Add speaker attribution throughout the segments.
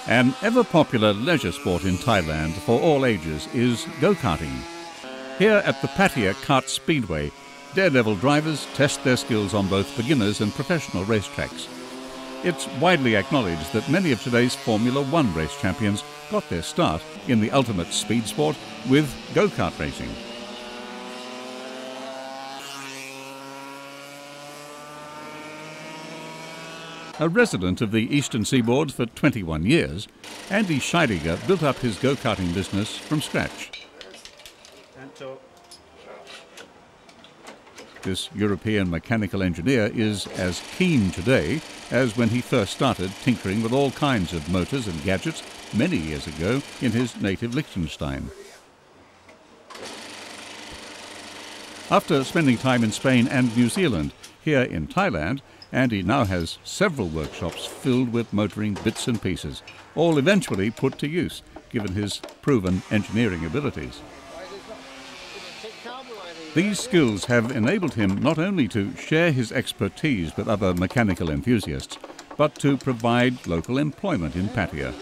Speaker 1: An ever-popular leisure sport in Thailand for all ages is go-karting. Here at the Pattaya Speedway, daredevil drivers test their skills on both beginners and professional racetracks. It's widely acknowledged that many of today's Formula One race champions got their start in the ultimate speed sport with go-kart racing. A resident of the eastern seaboard for 21 years, Andy Scheidegger built up his go-karting business from scratch. This European mechanical engineer is as keen today as when he first started tinkering with all kinds of motors and gadgets many years ago in his native Liechtenstein. After spending time in Spain and New Zealand, here in Thailand, Andy now has several workshops filled with motoring bits and pieces, all eventually put to use, given his proven engineering abilities. These skills have enabled him not only to share his expertise with other mechanical enthusiasts, but to provide local employment in Pattaya.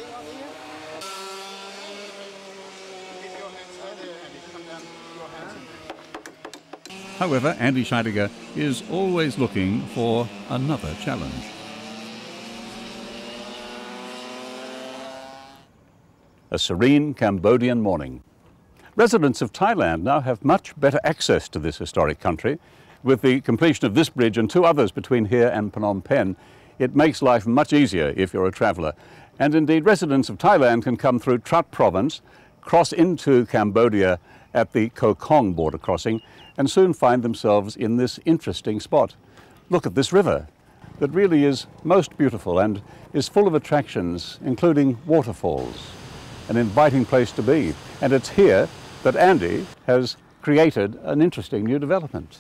Speaker 1: However, Andy Scheidegger is always looking for another challenge. A serene Cambodian morning. Residents of Thailand now have much better access to this historic country. With the completion of this bridge and two others between here and Phnom Penh, it makes life much easier if you're a traveller. And indeed, residents of Thailand can come through Trat province, cross into Cambodia at the Koh Kong border crossing, and soon find themselves in this interesting spot. Look at this river that really is most beautiful and is full of attractions, including waterfalls. An inviting place to be. And it's here that Andy has created an interesting new development.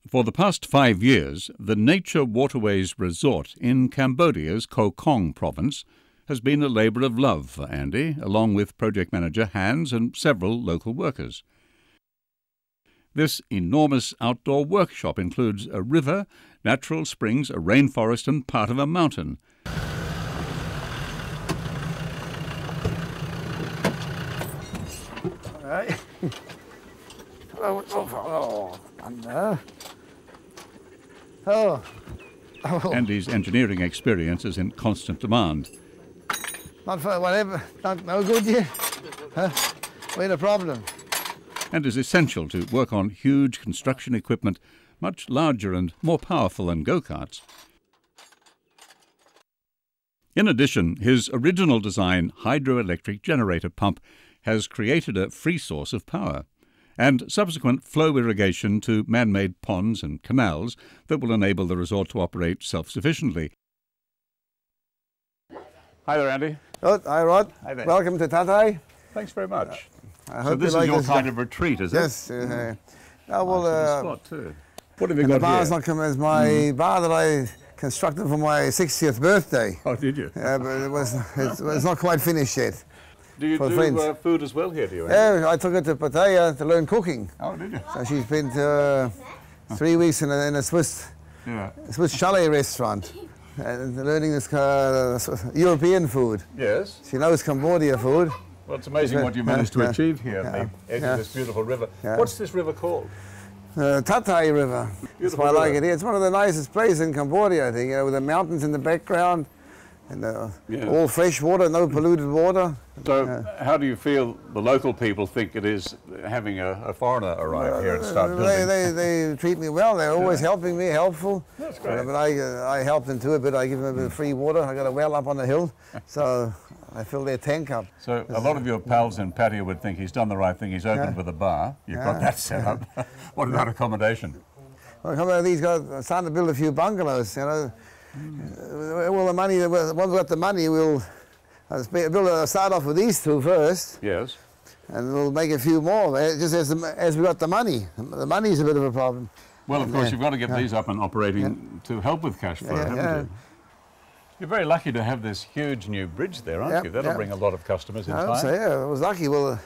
Speaker 1: For the past 5 years, the Nature Waterways Resort in Cambodia's Koh Kong province has been a labour of love for Andy, along with project manager Hans and several local workers. This enormous outdoor workshop includes a river, natural springs, a rainforest and part of a mountain. Andy's engineering experience is in constant demand.
Speaker 2: Not for whatever, no good here. We're the problem.
Speaker 1: And is essential to work on huge construction equipment, much larger and more powerful than go-karts. In addition, his original design hydroelectric generator pump has created a free source of power, and subsequent flow irrigation to man-made ponds and canals that will enable the resort to operate self-sufficiently. Hi there, Andy.
Speaker 2: Oh, hi, Rod.
Speaker 1: Hi there.
Speaker 2: Welcome to Pattaya.
Speaker 1: Thanks very much.
Speaker 2: So
Speaker 1: this is your kind of retreat, is it?
Speaker 2: Yes.
Speaker 1: Nice spot too. What have you
Speaker 2: and
Speaker 1: got
Speaker 2: the bar's
Speaker 1: here?
Speaker 2: not come as my bar that I constructed for my 60th birthday.
Speaker 1: Oh, did you?
Speaker 2: Yeah, but it's not quite finished yet.
Speaker 1: Do you do food as well here, do you, Andy?
Speaker 2: Yeah, I took her to Pattaya to learn cooking.
Speaker 1: Oh, did you?
Speaker 2: So she's been to 3 weeks in a Swiss chalet restaurant. Learning this European food.
Speaker 1: Yes.
Speaker 2: She knows Cambodia food.
Speaker 1: Well, it's amazing what you managed to achieve here at the edge of this beautiful river.
Speaker 2: Yeah.
Speaker 1: What's this river called?
Speaker 2: Pattaya River. That's why I like it here. It's one of the nicest places in Cambodia, I think, with the mountains in the background and all fresh water, no polluted water.
Speaker 1: So how do you feel the local people think it is having a foreigner arrive here and start building?
Speaker 2: They treat me well. They're always helping me, helpful.
Speaker 1: That's great.
Speaker 2: But I help them too a bit. I give them a bit of free water. I got a well up on the hill, so I fill their tank up.
Speaker 1: So a lot of your pals in Pattaya would think he's done the right thing. He's opened with a bar. You've got that set up. What about accommodation?
Speaker 2: Well, these guys are starting to build a few bungalows, you know. Well, the money, once we've got the money, we'll start off with these two first.
Speaker 1: Yes.
Speaker 2: And we'll make a few more, just as we got the money. The money's a bit of a problem.
Speaker 1: Well, of course, you've got to get these up and operating to help with cash flow, haven't you? You're very lucky to have this huge new bridge there, aren't you? That'll bring a lot of customers in time.
Speaker 2: So, yeah, I was lucky. Well,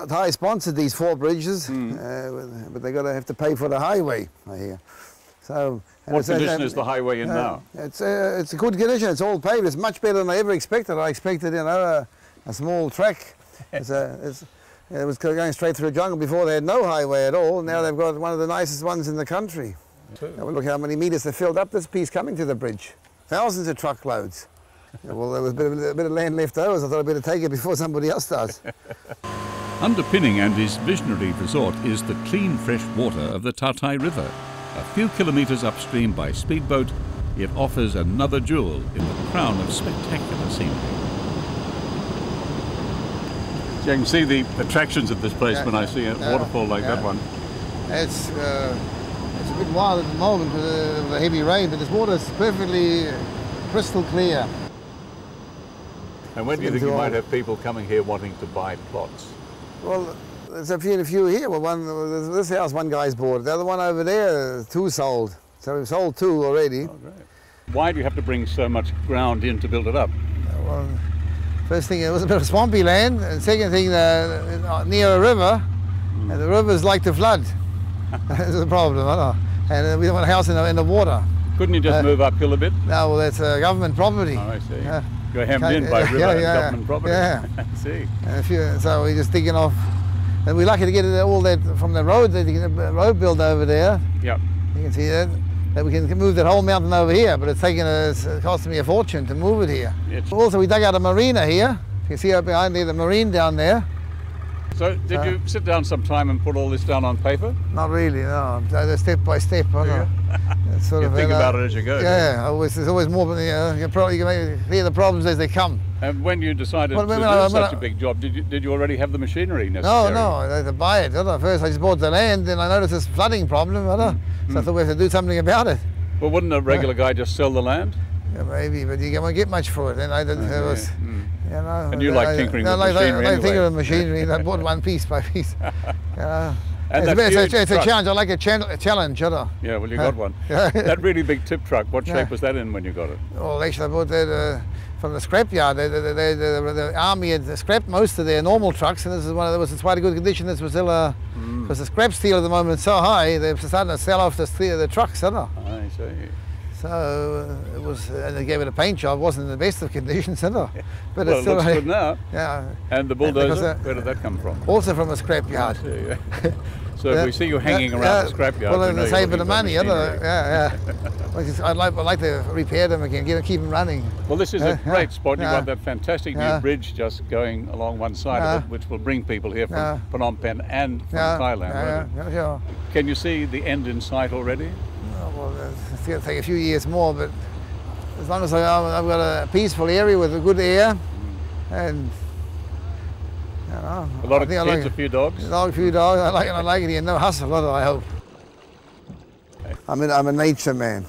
Speaker 2: Thai sponsored these 4 bridges, but they're going to have to pay for the highway, I hear. So,
Speaker 1: What condition is the highway in now?
Speaker 2: It's a good condition. It's all paved. It's much better than I ever expected. I expected, you know, a small track. It was going straight through a jungle before. They had no highway at all. Now they've got one of the nicest ones in the country. Now look how many meters they filled up this piece coming to the bridge. Thousands of truckloads. Well, there was a bit of land left over, so I thought I'd better take it before somebody else does.
Speaker 1: Underpinning Andy's visionary resort is the clean, fresh water of the Pattaya River. A few kilometres upstream by speedboat, it offers another jewel in the crown of spectacular scenery. So you can see the attractions of this place when I see a waterfall like that one.
Speaker 2: It's a bit wild at the moment with the heavy rain, but this water is perfectly crystal clear.
Speaker 1: And when do you think you might have people coming here wanting to buy plots?
Speaker 2: Well, there's a few here. Well, this house one guy's bought. The other one over there, 2 sold. So we've sold 2 already.
Speaker 1: Oh, great. Why do you have to bring so much ground in to build it up?
Speaker 2: Well, first thing, it was a bit of swampy land. And second thing, near a river, and the rivers like to flood. That's the problem, I know. And we don't want a house in the water.
Speaker 1: Couldn't you just move uphill a bit?
Speaker 2: No, well, that's government property.
Speaker 1: Oh, I see. You're hemmed in by river and government property.
Speaker 2: Yeah.
Speaker 1: I see.
Speaker 2: So we're just digging off. And we're lucky to get all that from the road, the road built over there.
Speaker 1: Yep.
Speaker 2: You can see that we can move that whole mountain over here, but it's costing me a fortune to move it here.
Speaker 1: Yes.
Speaker 2: Also, we dug out a marina here. You can see up behind there, the marine down there.
Speaker 1: So, did you sit down some time and put all this down on paper?
Speaker 2: Not really, no. Step by step. Sort
Speaker 1: you think about it as you go.
Speaker 2: Yeah, there's always more. You can hear the problems as they come.
Speaker 1: And when you decided to do such a big job, did you already have the machinery necessary?
Speaker 2: No, I had to buy it. First, I just bought the land, then I noticed this flooding problem. So I thought we have to do something about it.
Speaker 1: Well, wouldn't a regular guy just sell the land?
Speaker 2: Yeah, maybe, but you won't get much for it. And I did.
Speaker 1: And you like tinkering with machinery
Speaker 2: I tinkering with machinery, and I bought one piece by piece.
Speaker 1: And
Speaker 2: it's a challenge. I like a challenge.
Speaker 1: Yeah, well, you got one. That really big tip truck, what shape was that in when you got it?
Speaker 2: Well, actually, I bought that from the scrapyard. The army had scrapped most of their normal trucks, and this is one of them was in quite a good condition. This was still because the scrap steel at the moment is so high, they're starting to sell off the trucks. I
Speaker 1: see.
Speaker 2: So it was, and they gave it a paint job. It wasn't in the best of conditions, but
Speaker 1: well,
Speaker 2: it's still
Speaker 1: looks good now.
Speaker 2: Yeah.
Speaker 1: And the bulldozer, where did that come from?
Speaker 2: Also from a scrapyard.
Speaker 1: So if we see you hanging around the scrapyard,
Speaker 2: well, they save a bit of money. I'd like to repair them again, keep them running.
Speaker 1: Well, this is a great spot. You've got that fantastic new bridge just going along one side of it, which will bring people here from Phnom Penh and from Thailand.
Speaker 2: Sure.
Speaker 1: Can you see the end in sight already?
Speaker 2: Well, it's going to take a few years more, but as long as I've got a peaceful area with a good air, and
Speaker 1: a lot of kids, a few dogs.
Speaker 2: A few dogs. I like it here. No hustle, I hope. I'm a nature man.